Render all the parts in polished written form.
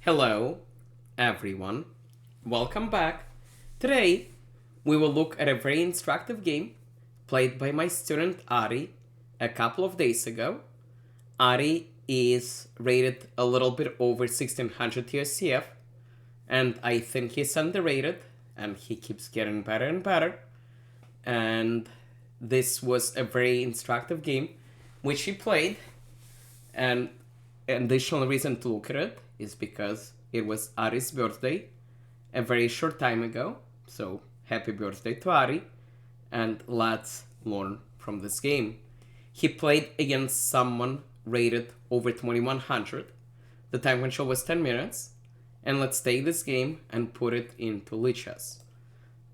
Hello, everyone. Welcome back. Today, we will look at a very instructive game played by my student Ari a couple of days ago. Ari is rated a little bit over 1600 USCF, and I think he's underrated, and he keeps getting better and better. And this was a very instructive game which he played, and an additional reason to look at it is because it was Ari's birthday a very short time ago. So happy birthday to Ari, and let's learn from this game. He played against someone rated over 2100. The time control was 10 minutes, and let's take this game and put it into lichess.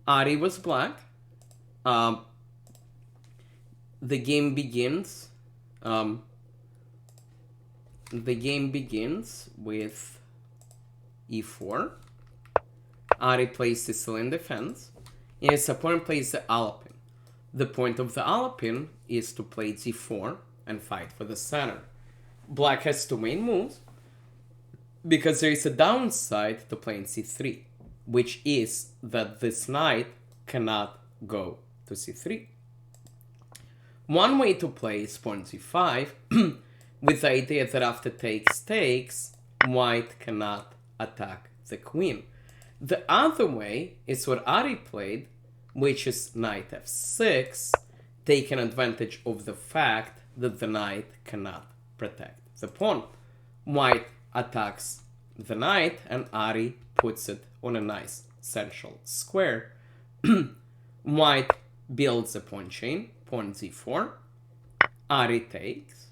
Ari was black. The game begins with e4. Ari plays Sicilian defense, and his opponent plays the Alapin. The point of the Alapin is to play g4 and fight for the center. Black has two main moves, because there is a downside to playing c3, which is that this knight cannot go to c3. One way to play is pawn g5, with the idea that after takes, white cannot attack the queen. The other way is what Ari played, which is knight f6, taking advantage of the fact that the knight cannot protect the pawn. White attacks the knight, and Ari puts it on a nice central square. White builds a pawn chain, pawn z4. Ari takes,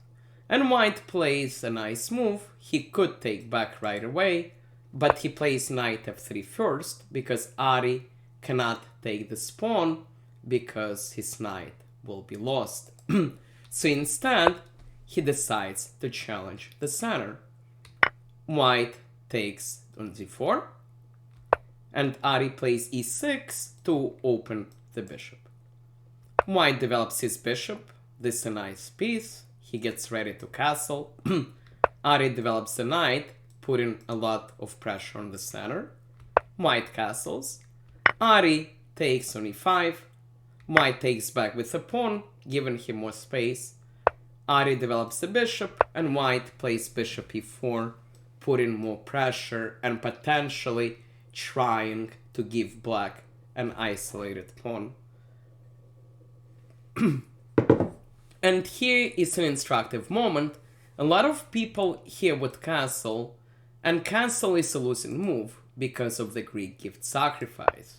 and white plays a nice move. He could take back right away, but he plays knight f3 first because Ari cannot take this pawn because his knight will be lost. So instead, he decides to challenge the center. White takes on g4, and Ari plays e6 to open the bishop. White develops his bishop. This is a nice piece. He gets ready to castle. Ari develops the knight, putting a lot of pressure on the center. White castles. Ari takes on e5. White takes back with a pawn, giving him more space. Ari develops the bishop, and white plays bishop e4, putting more pressure and potentially trying to give black an isolated pawn. And here is an instructive moment. A lot of people here with castle, and castle is a losing move because of the Greek gift sacrifice.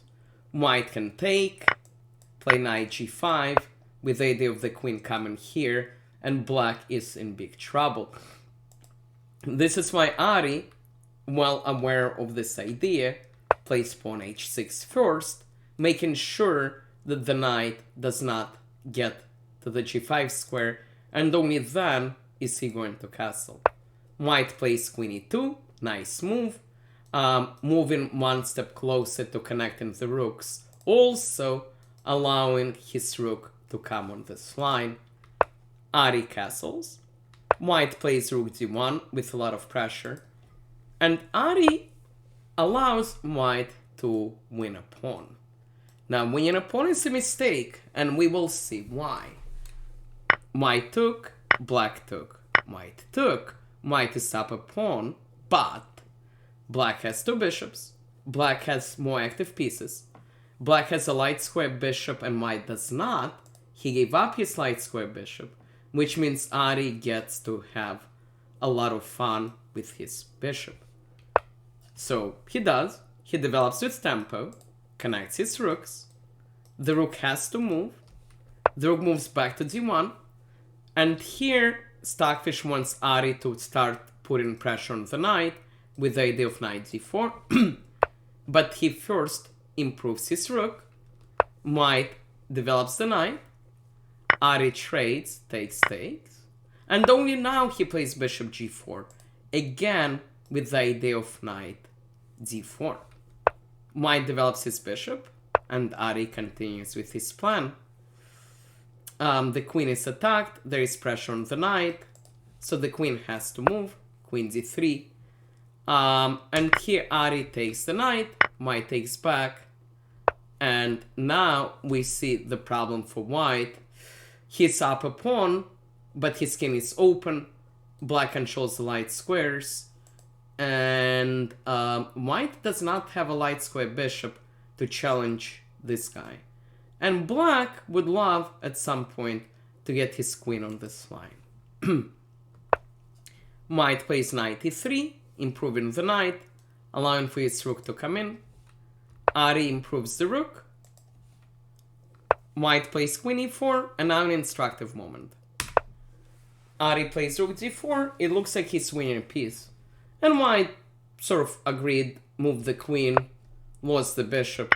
White can take, play knight g5, with the idea of the queen coming here, and black is in big trouble. This is why Ari, well aware of this idea, plays pawn h6 first, making sure that the knight does not get to the g5 square, and only then is he going to castle. White plays queen e2, nice move, moving one step closer to connecting the rooks, also allowing his rook to come on this line. Ari castles. White plays rook d1 with a lot of pressure, and Ari allows white to win a pawn. Now, winning a pawn is a mistake, and we will see why. White took, black took, white took. White is up a pawn, but black has two bishops. Black has more active pieces. Black has a light square bishop, and white does not. He gave up his light square bishop, which means Ari gets to have a lot of fun with his bishop. So he does. He develops with tempo, connects his rooks. The rook has to move. The rook moves back to d1. And here, Stockfish wants Ari to start putting pressure on the knight with the idea of knight d4. But he first improves his rook. White develops the knight. Ari trades, takes. And only now he plays bishop g4. Again, with the idea of knight d4. White develops his bishop, and Ari continues with his plan. The queen is attacked, there is pressure on the knight, so the queen has to move, queen d3. And here Ari takes the knight, white takes back, and now we see the problem for white. He's up a pawn, but his king is open, black controls the light squares, and white does not have a light square bishop to challenge this guy. And black would love at some point to get his queen on this line. White plays knight e3, improving the knight, allowing for its rook to come in. Ari improves the rook. White plays queen e4, and now an instructive moment. Ari plays rook d4, it looks like he's winning a piece. And white sort of agreed, moved the queen, lost the bishop,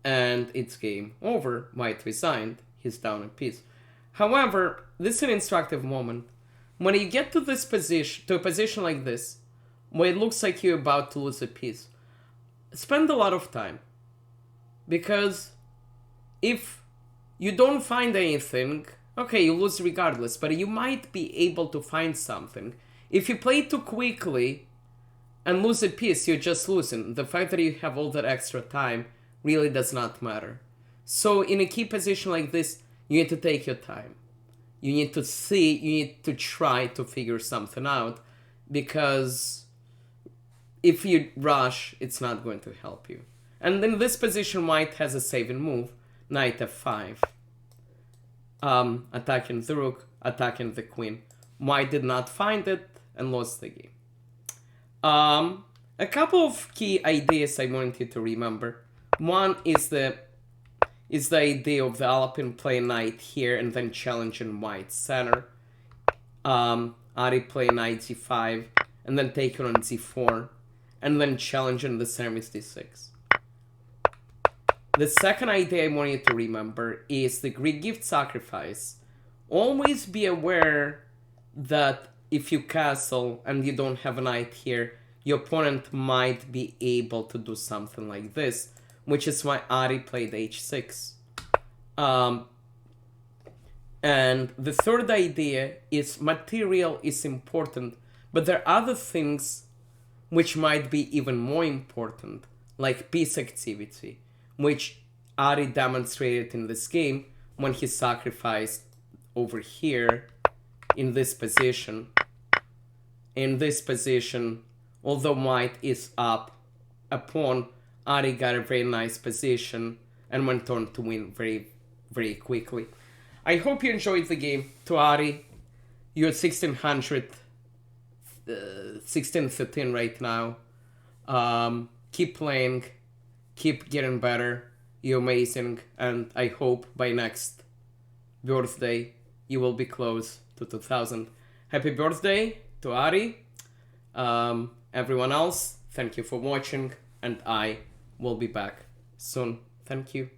and it's game over. White resigned, he's down a piece. However, this is an instructive moment. When you get to this position, to a position like this, where it looks like you're about to lose a piece, spend a lot of time. Because if you don't find anything, okay, you lose regardless, but you might be able to find something. If you play too quickly and lose a piece, you're just losing. The fact that you have all that extra time really does not matter. So in a key position like this, you need to take your time. You need to see, you need to try to figure something out, because if you rush, it's not going to help you. And in this position, white has a saving move, knight f5. Attacking the rook, attacking the queen. White did not find it and lost the game. A couple of key ideas I want you to remember. One is the idea of the Alapin play knight here and then challenging white's center. Ari play knight g5 and then taking on c4 and then challenging the center with d6. The second idea I want you to remember is the Greek gift sacrifice. Always be aware that if you castle and you don't have a knight here, your opponent might be able to do something like this, which is why Ari played h6. And the third idea is material is important, but there are other things which might be even more important, like piece activity, which Ari demonstrated in this game when he sacrificed over here in this position. In this position, although white is up a pawn, Ari got a very nice position and went on to win very, very quickly. I hope you enjoyed the game. To Ari, you're 1613 right now. Keep playing, keep getting better. You're amazing, and I hope by next birthday you will be close to 2000. Happy birthday to Ari. Everyone else, thank you for watching, and I will be back soon. Thank you.